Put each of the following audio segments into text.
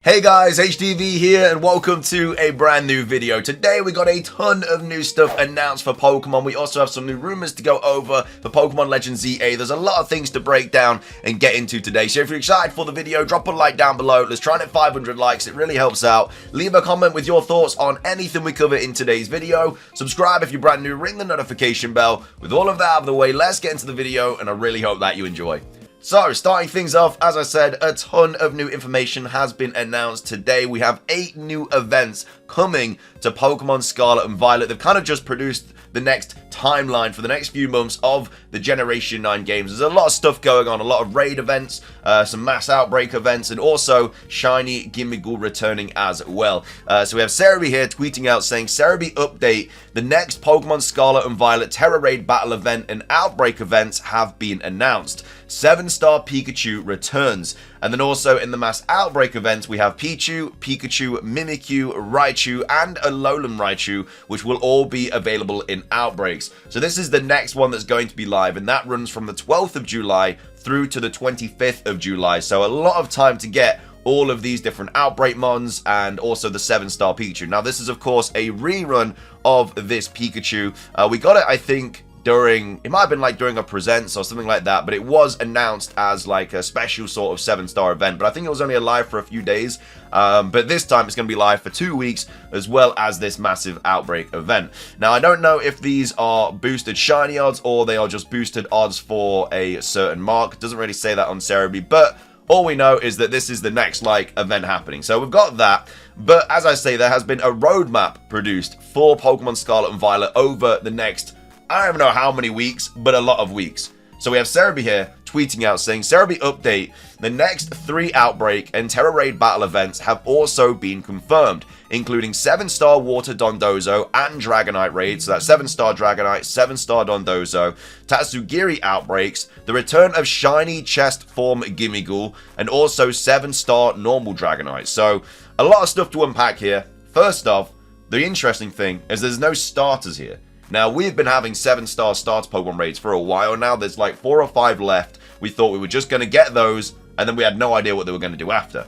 Hey guys, HDvee here and welcome to a brand new video. Today we got a ton of new stuff announced for Pokemon. We also have some new rumors to go over for Pokemon Legends ZA. There's a lot of things to break down and get into today. So if you're excited for the video, drop a like down below. Let's try and hit 500 likes. It really helps out. Leave a comment with your thoughts on anything we cover in today's video. Subscribe if you're brand new. Ring the notification bell. With all of that out of the way, let's get into the video and I really hope that you enjoy. So, starting things off, as I said, a ton of new information has been announced today. We have 8 new events coming to Pokemon Scarlet and Violet. They've kind of just produced the next timeline for the next few months of the Generation 9 games. There's a lot of stuff going on, a lot of raid events, some mass outbreak events, and also Shiny Gimmighoul returning as well. So we have HDvee here tweeting out saying, HDvee update, the next Pokemon Scarlet and Violet Terra Raid Battle event and Outbreak events have been announced. 7-star Pikachu returns. And then also in the Mass Outbreak events, we have Pichu, Pikachu, Mimikyu, Raichu, and Alolan Raichu, which will all be available in Outbreaks. So this is the next one that's going to be live, and that runs from the 12th of July through to the 25th of July. So a lot of time to get all of these different Outbreak mons and also the 7-star Pikachu. Now this is of course a rerun of this Pikachu. We got it, I think, it might have been like during a presents or something like that, but it was announced as like a special sort of 7-star event, but I think it was only alive for a few days. But this time it's going to be live for 2 weeks, as well as this massive Outbreak event. Now I don't know if these are boosted shiny odds or they are just boosted odds for a certain mark. It doesn't really say that on HDvee, but all we know is that this is the next like event happening. So we've got that, but as I say, there has been a roadmap produced for Pokemon Scarlet and Violet over the next, I don't even know how many weeks, but a lot of weeks. So we have HDvee here tweeting out saying, HDvee update, the next 3 Outbreak and Terra Raid battle events have also been confirmed, including 7-star Water Dondozo and Dragonite raids. So that's 7-star Dragonite, 7-star Dondozo, Tatsugiri Outbreaks, the return of Shiny Chest Form Gimmighoul, and also 7-star normal Dragonite. So a lot of stuff to unpack here. First off, the interesting thing is there's no starters here. Now, we've been having 7-star starter Pokemon raids for a while now. There's like 4 or 5 left. We thought we were just going to get those, and then we had no idea what they were going to do after.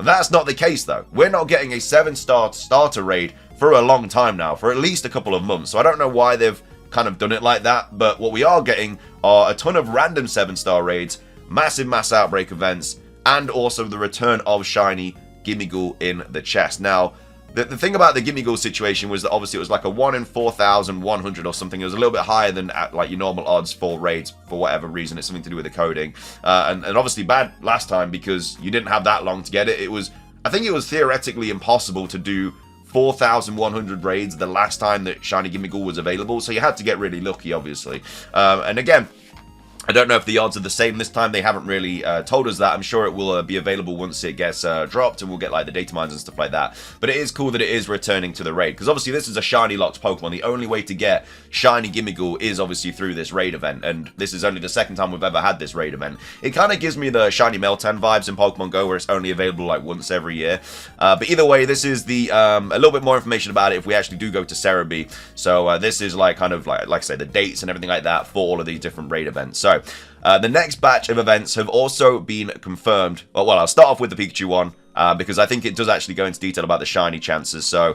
That's not the case, though. We're not getting a 7-star starter raid for a long time now, for at least a couple of months. So I don't know why they've kind of done it like that, but what we are getting are a ton of random 7-star raids, massive mass outbreak events, and also the return of Shiny Gimmighoul in the chest. Now, the thing about the Gimmighoul situation was that obviously it was like a 1 in 4,100 or something. It was a little bit higher than like your normal odds for raids for whatever reason. It's something to do with the coding. And obviously bad last time because you didn't have that long to get it. I think it was theoretically impossible to do 4,100 raids the last time that Shiny Gimmighoul was available. So you had to get really lucky, obviously. And again, I don't know if the odds are the same this time. They haven't really told us that. I'm sure it will be available once it gets dropped, and we'll get like the data mines and stuff like that. But it is cool that it is returning to the raid, because obviously this is a shiny locked Pokemon. The only way to get Shiny Gimmighoul is obviously through this raid event, and this is only the second time we've ever had this raid event. It kind of gives me the Shiny Meltan vibes in Pokemon Go, where it's only available like once every year. But either way, this is the a little bit more information about it if we actually do go to HDvee. So this is like kind of like I say, the dates and everything like that for all of these different raid events. So the next batch of events have also been confirmed. Well, I'll start off with the Pikachu one, because I think it does actually go into detail about the shiny chances. So,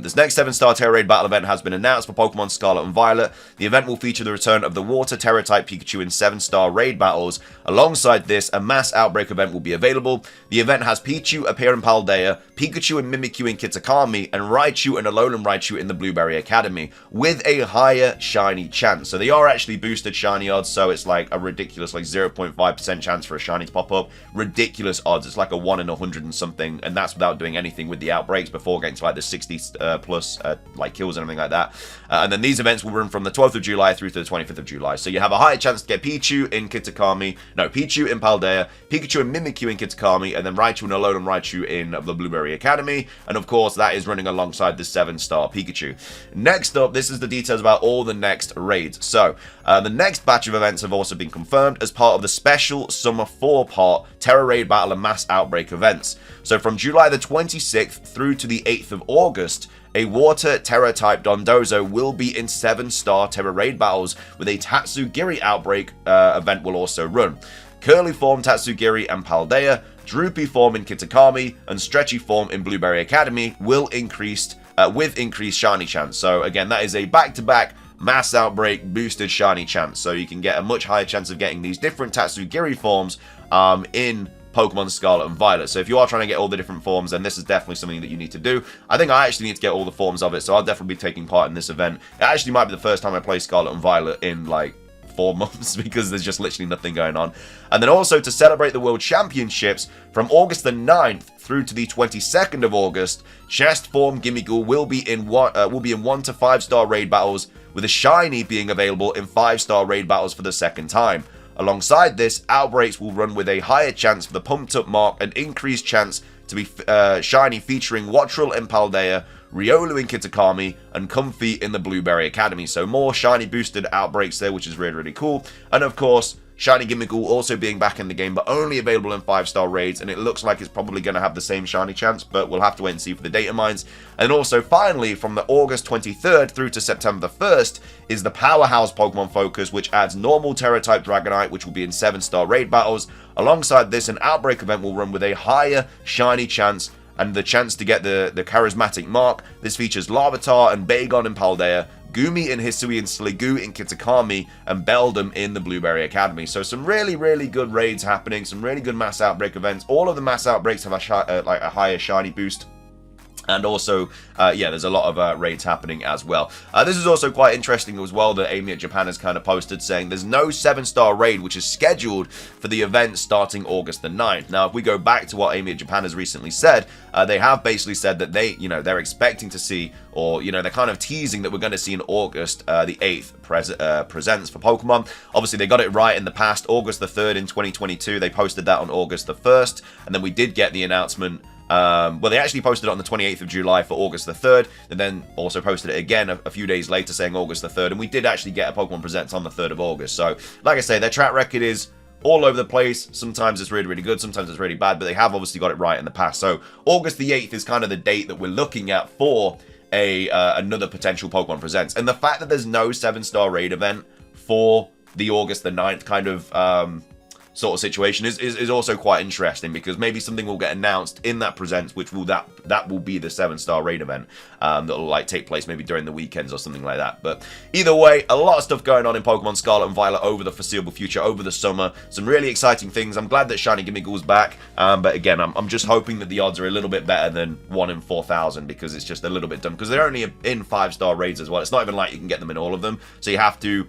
this next 7-star Terra Raid battle event has been announced for Pokemon Scarlet and Violet. The event will feature the return of the Water Terra-type Pikachu in 7-star raid battles. Alongside this, a Mass Outbreak event will be available. The event has Pichu appear in Paldea, Pikachu and Mimikyu in Kitakami, and Raichu and Alolan Raichu in the Blueberry Academy, with a higher shiny chance. So they are actually boosted shiny odds, so it's like a ridiculous like 0.5% chance for a shiny to pop up. Ridiculous odds. It's like a 1 in 100 and something, and that's without doing anything with the outbreaks before getting to like the 60 plus like kills and everything like that. And then these events will run from the 12th of July through to the 25th of July. So you have a higher chance to get Pichu in Pichu in Paldea, Pikachu and Mimikyu in Kitakami, and then Raichu and Alolan Raichu in the Blueberry Academy. And of course, that is running alongside the 7-star Pikachu. Next up, this is the details about all the next raids. So the next batch of events have also been confirmed as part of the special Summer 4-part Terra Raid Battle and Mass Outbreak events. So from July the 26th through to the 8th of August, a Water Terra-type Dondozo will be in 7-star Terra Raid battles, with a Tatsugiri Outbreak event will also run. Curly Form Tatsugiri and Paldea, Droopy form in Kitakami, and Stretchy form in Blueberry Academy will increase with increased shiny chance. So again, that is a back-to-back mass outbreak boosted shiny chance. So you can get a much higher chance of getting these different Tatsugiri forms in Pokemon Scarlet and Violet. So if you are trying to get all the different forms, then this is definitely something that you need to do. I think I actually need to get all the forms of it, so I'll definitely be taking part in this event. It actually might be the first time I play Scarlet and Violet in like 4 months because there's just literally nothing going on. And then also to celebrate the World Championships from August the 9th through to the 22nd of August, Chest Form Gimmighoul will be in 1 to 5-star raid battles, with a shiny being available in 5-star raid battles for the second time. Alongside this, outbreaks will run with a higher chance for the pumped up mark and increased chance to be shiny, featuring Wattrel in Paldea, Riolu in Kitakami, and Comfy in the Blueberry Academy. So more shiny boosted outbreaks there, which is really, really cool. And of course, shiny Gimmighoul also being back in the game, but only available in 5-star raids, and it looks like it's probably going to have the same shiny chance, but we'll have to wait and see for the data mines. And also, finally, from the August 23rd through to September the 1st, is the Powerhouse Pokemon Focus, which adds normal Terra-type Dragonite, which will be in 7-star raid battles. Alongside this, an Outbreak event will run with a higher shiny chance, and the chance to get the charismatic mark. This features Larvitar and Bagon in Paldea, Gumi and Hisui and Sliggoo in Kitakami, and Beldum in the Blueberry Academy. So some really, really good raids happening, some really good mass outbreak events. All of the mass outbreaks have a higher shiny boost. And also, yeah, there's a lot of raids happening as well. This is also quite interesting as well that Amy at Japan has kind of posted saying there's no 7-star raid which is scheduled for the event starting August the 9th. Now, if we go back to what Amy at Japan has recently said, they have basically said that they're expecting to see, or, they're kind of teasing that we're going to see in August the 8th presents for Pokemon. Obviously, they got it right in the past. August the 3rd in 2022, they posted that on August the 1st, and then we did get the announcement. Well, they actually posted it on the 28th of July for August the 3rd, and then also posted it again a few days later saying August the 3rd, and we did actually get a Pokemon Presents on the 3rd of August. So, like I say, their track record is all over the place. Sometimes it's really, really good, sometimes it's really bad, but they have obviously got it right in the past. So, August the 8th is kind of the date that we're looking at for another potential Pokemon Presents. And the fact that there's no 7-star raid event for the August the 9th kind of sort of situation is also quite interesting, because maybe something will get announced in that presents, which will that will be the 7-star raid event that'll like take place maybe during the weekends or something like that. But either way, a lot of stuff going on in Pokemon Scarlet and Violet over the foreseeable future, over the summer. Some really exciting things. I'm glad that Shiny Gimmighoul's back, but again, I'm just hoping that the odds are a little bit better than 1 in 4,000, because it's just a little bit dumb, because they're only in 5-star raids as well. It's not even like you can get them in all of them, so you have to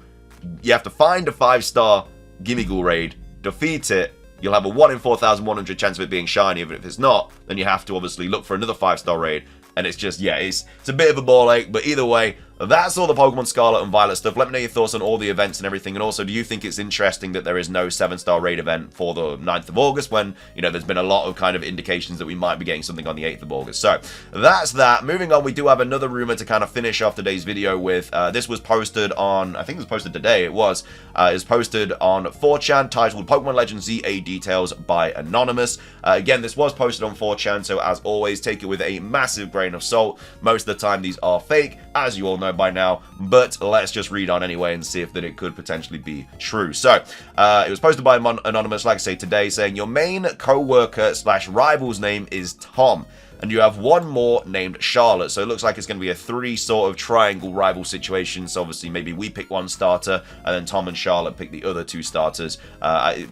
find a 5-star Gimmighoul raid, defeat it, you'll have a 1 in 4,100 chance of it being shiny. If it's not, then you have to obviously look for another 5-star raid. And it's just, yeah, it's a bit of a ball ache. But either way, that's all the Pokemon Scarlet and Violet stuff. Let me know your thoughts on all the events and everything. And also, do you think it's interesting that there is no 7-star raid event for the 9th of August when, there's been a lot of kind of indications that we might be getting something on the 8th of August. So, that's that. Moving on, we do have another rumor to kind of finish off today's video with. This was posted on, I think it was posted today, it was posted on 4chan, titled Pokemon Legends ZA Details by Anonymous. Again, this was posted on 4chan, so as always, take it with a massive grain of salt. Most of the time, these are fake, as you all know by now, but let's just read on anyway and see if that it could potentially be true. So, it was posted by Anonymous, like I say, today, saying your main co-worker / rival's name is Tom, and you have one more named Charlotte. So it looks like it's going to be a 3 sort of triangle rival situation. So obviously maybe we pick one starter, and then Tom and Charlotte pick the other 2 starters.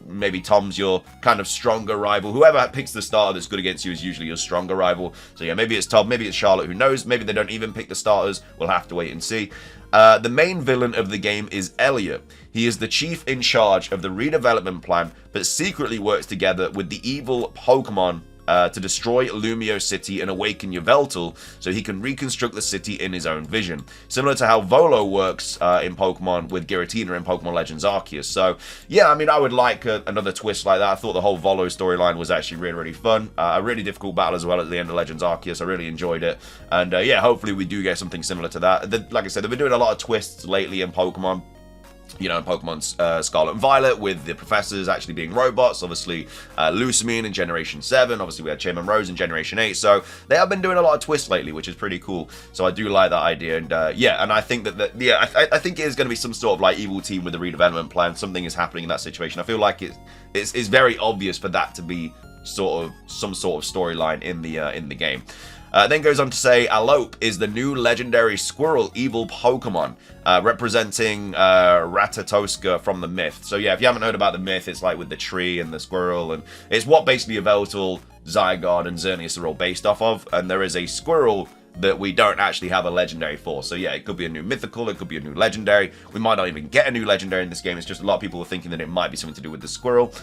Maybe Tom's your kind of stronger rival. Whoever picks the starter that's good against you is usually your stronger rival. So yeah, maybe it's Tom, maybe it's Charlotte, who knows? Maybe they don't even pick the starters. We'll have to wait and see. The main villain of the game is Elliot. He is the chief in charge of the redevelopment plan, but secretly works together with the evil Pokemon to destroy Lumio City and awaken Yveltal so he can reconstruct the city in his own vision. Similar to how Volo works in Pokemon with Giratina in Pokemon Legends Arceus. So, yeah, I mean, I would like another twist like that. I thought the whole Volo storyline was actually really, really fun. A really difficult battle as well at the end of Legends Arceus. I really enjoyed it. And, yeah, hopefully we do get something similar to that. Like I said, they've been doing a lot of twists lately in Pokemon. In Pokemon Scarlet and Violet, with the professors actually being robots. Obviously, Lusamine in Generation 7. Obviously, we had Chairman Rose in Generation 8. So, they have been doing a lot of twists lately, which is pretty cool. So, I do like that idea. And, yeah, and I think I think it is going to be some sort of, like, evil team with the redevelopment plan. Something is happening in that situation. I feel like it's very obvious for that to be some sort of storyline in the game. Then goes on to say, Alope is the new legendary squirrel evil Pokemon, representing Ratatoska from the myth. So yeah, if you haven't heard about the myth, it's like with the tree and the squirrel, and it's what basically Yveltal, Zygarde, and Xerneas are all based off of, and there is a squirrel that we don't actually have a legendary for. So yeah, it could be a new mythical, it could be a new legendary. We might not even get a new legendary in this game. It's just a lot of people are thinking that it might be something to do with the squirrel.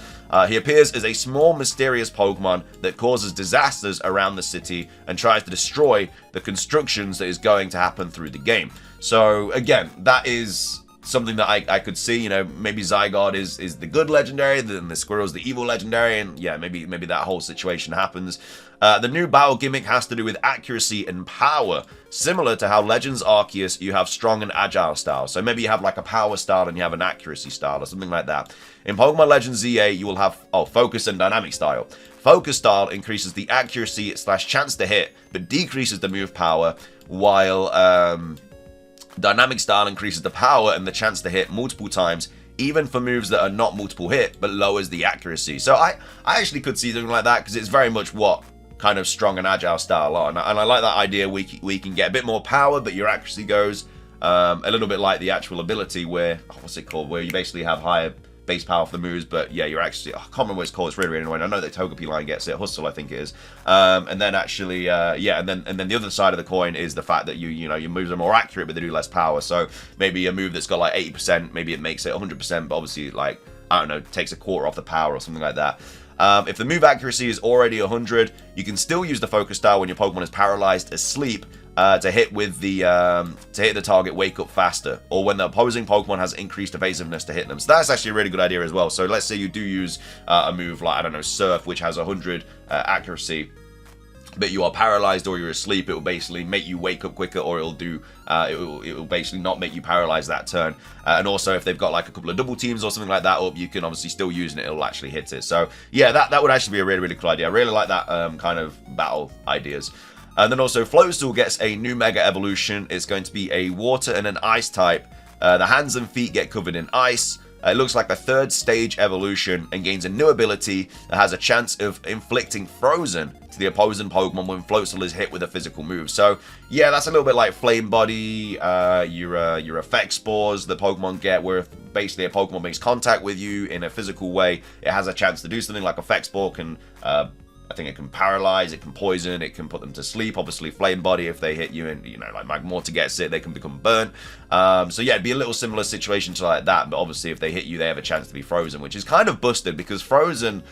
He appears as a small, mysterious Pokemon that causes disasters around the city and tries to destroy the constructions that is going to happen through the game. So again, that is something that I could see. You know, maybe Zygarde is the good legendary, then the squirrel's the evil legendary, and yeah, maybe that whole situation happens. The new battle gimmick has to do with accuracy and power, similar to how Legends Arceus you have strong and agile styles. So maybe you have like a power style and you have an accuracy style or something like that. In Pokemon Legends ZA, you will have focus and dynamic style. Focus style increases the accuracy / chance to hit, but decreases the move power, while dynamic style increases the power and the chance to hit multiple times, even for moves that are not multiple hit, but lowers the accuracy. So I actually could see something like that, because it's very much what kind of strong and agile style are. And I like that idea. We can get a bit more power, but your accuracy goes a little bit like the actual ability where, what's it called, where you basically have higher base power for the moves, but yeah, you're actually, I can't remember what it's called. It's really, really annoying. I know that Togepi line gets it. Hustle, I think it is. And then actually, yeah, and then the other side of the coin is the fact that your moves are more accurate, but they do less power. So maybe a move that's got like 80%, maybe it makes it 100%, but obviously, like, I don't know, takes a quarter off the power or something like that. If the move accuracy is already 100, you can still use the focus style when your Pokemon is paralyzed asleep to hit the target wake up faster, or when the opposing Pokemon has increased evasiveness to hit them. So that's actually a really good idea as well. So let's say you do use a move like, I don't know, Surf, which has 100 accuracy, but you are paralyzed or you're asleep, it will basically make you wake up quicker, or it'll do it will basically not make you paralyzed that turn. And also, if they've got like a couple of double teams or something like that up, you can obviously still use it, it'll actually hit it. So yeah, that would actually be a really, really cool idea. I really like that kind of battle ideas. And then also, Floatzel gets a new Mega Evolution. It's going to be a Water and an Ice type. The hands and feet get covered in ice. It looks like a third stage evolution and gains a new ability that has a chance of inflicting Frozen to the opposing Pokemon when Floatzel is hit with a physical move. So yeah, that's a little bit like Flame Body, your effect spores the Pokemon get, where if basically a Pokemon makes contact with you in a physical way, it has a chance to do something. Like effect spore can I think it can paralyze, it can poison, it can put them to sleep. Obviously, Flame Body, if they hit you and, like Magmortar gets it, they can become burnt. So yeah, it'd be a little similar situation to like that, but obviously if they hit you, they have a chance to be frozen, which is kind of busted, because Frozen,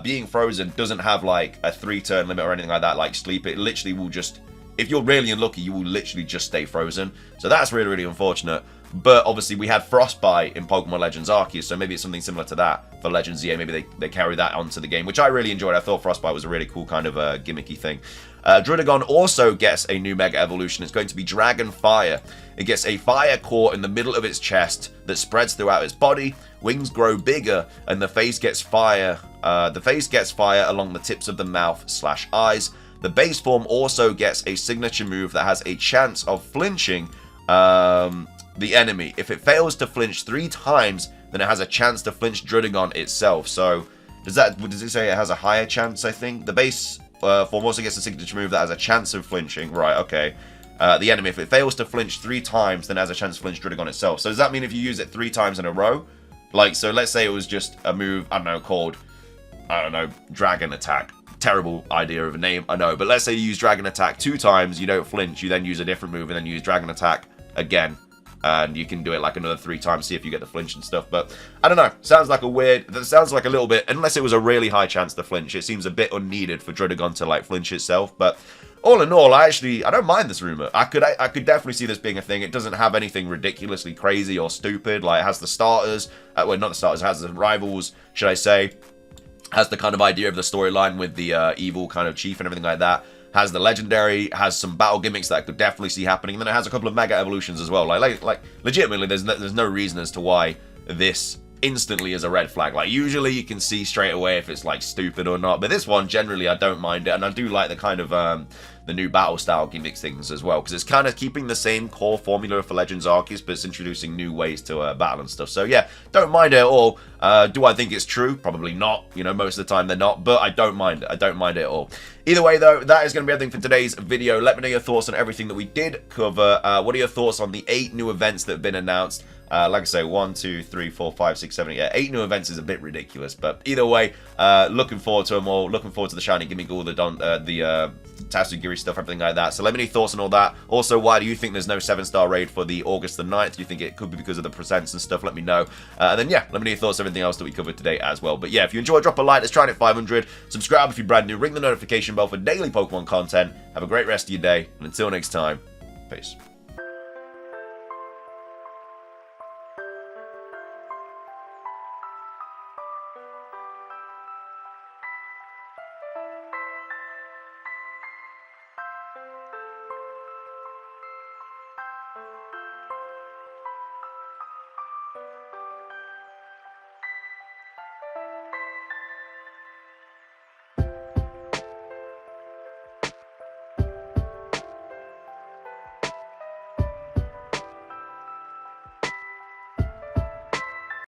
being frozen doesn't have like a 3-turn limit or anything like that, like Sleep. It literally will just, if you're really unlucky, you will literally just stay frozen. So that's really, really unfortunate. But obviously we had Frostbite in Pokemon Legends Arceus, so maybe it's something similar to that for Legends ZA. Maybe they carry that onto the game, which I really enjoyed. I thought Frostbite was a really cool kind of gimmicky thing. Druddigon also gets a new Mega Evolution. It's going to be Dragon Fire. It gets a fire core in the middle of its chest that spreads throughout its body. Wings grow bigger, and the face gets fire. The face gets fire along the tips of the mouth/eyes. The base form also gets a signature move that has a chance of flinching the enemy. If it fails to flinch 3 times, then it has a chance to flinch Druddigon itself. So does it say it has a higher chance? I think the base form also gets a signature move that has a chance of flinching. Right, okay. The enemy, if it fails to flinch 3 times, then it has a chance to flinch Druddigon itself. So does that mean if you use it 3 times in a row? Like, so let's say it was just a move, I don't know, called, I don't know, Dragon Attack. Terrible idea of a name, I know. But let's say you use Dragon Attack 2 times, you don't flinch, you then use a different move, and then use Dragon Attack again. And you can do it like another 3 times, see if you get the flinch and stuff. But I don't know, sounds like that sounds like a little bit, unless it was a really high chance to flinch, it seems a bit unneeded for Druddigon to like flinch itself. But all in all, I don't mind this rumor. I could definitely see this being a thing. It doesn't have anything ridiculously crazy or stupid. Like, it has the starters, well, not the starters, it has the rivals, should I say. Has the kind of idea of the storyline with the evil kind of chief and everything like that. Has the legendary, has some battle gimmicks that I could definitely see happening, and then it has a couple of Mega Evolutions as well. Like legitimately, there's no reason as to why this instantly is a red flag. Like, usually you can see straight away if it's like stupid or not, but this one generally I don't mind it, and I do like the kind of the new battle style gimmicks things as well, because it's kind of keeping the same core formula for Legends Arceus, but it's introducing new ways to battle and stuff. So yeah, don't mind it at all. Do I think it's true? Probably not. You know, most of the time they're not, but I don't mind it. I don't mind it at all. Either way, though, that is going to be everything for today's video. Let me know your thoughts on everything that we did cover. What are your thoughts on the 8 new events that have been announced? Like I say, 1, 2, 3, 4, 5, 6, 7, 8. 8 new events is a bit ridiculous, but either way, looking forward to them all. Looking forward to the shiny gimmick, all the Tatsugiri stuff, everything like that. So let me know your thoughts on all that. Also, why do you think there's no 7-star raid for the August the 9th? Do you think it could be because of the presents and stuff? Let me know. And then, yeah, let me know your thoughts on everything else that we covered today as well. But yeah, if you enjoyed, drop a like. Let's try and hit 500. Subscribe if you're brand new. Ring the notification bell for daily Pokemon content. Have a great rest of your day. And until next time, peace.